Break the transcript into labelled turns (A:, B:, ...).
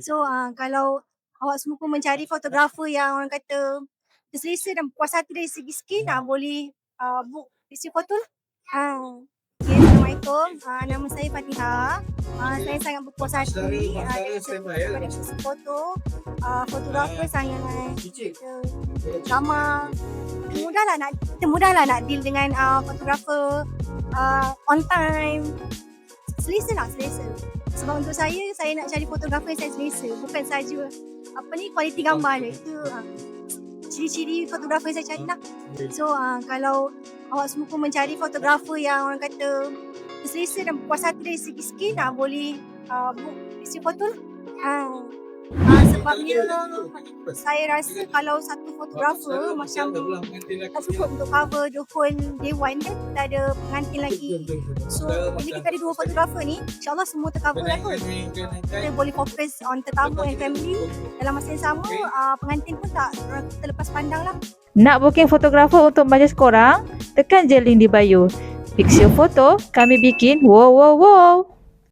A: So kalau awak semua pun mencari fotografer yang orang kata terselesa dan puas hati dari segi skill, boleh book sesi foto lah. Okay, Assalamualaikum. Nama saya Fatihah. Saya sangat berpuas hati pada sesi foto. Fotografer sangat ramah. Mudahlah nak deal dengan fotografer on time. Selesa. Sebab untuk saya nak cari fotografer yang saya selesa. Bukan saja kualiti gambar je. Itu ciri-ciri fotografer yang saya cari lah. So kalau awak semua pun mencari fotografer yang orang kata terselesa dan puas hati dari segi skill, boleh book sesi foto lah. Sebabnya saya rasa kalau satu fotografer macam tak cukup untuk cover the whole day one kan, kita ada pengantin lagi. So bila kita ada 2 fotografer ni, insyaAllah semua tercover lah kot. Kita boleh fokus on tetamu and family. Dalam masa yang sama, pengantin pun tak terlepas pandang lah.
B: Nak booking fotografer untuk majlis korang? Tekan je link di bio. Pixel Foto, kami bikin wow.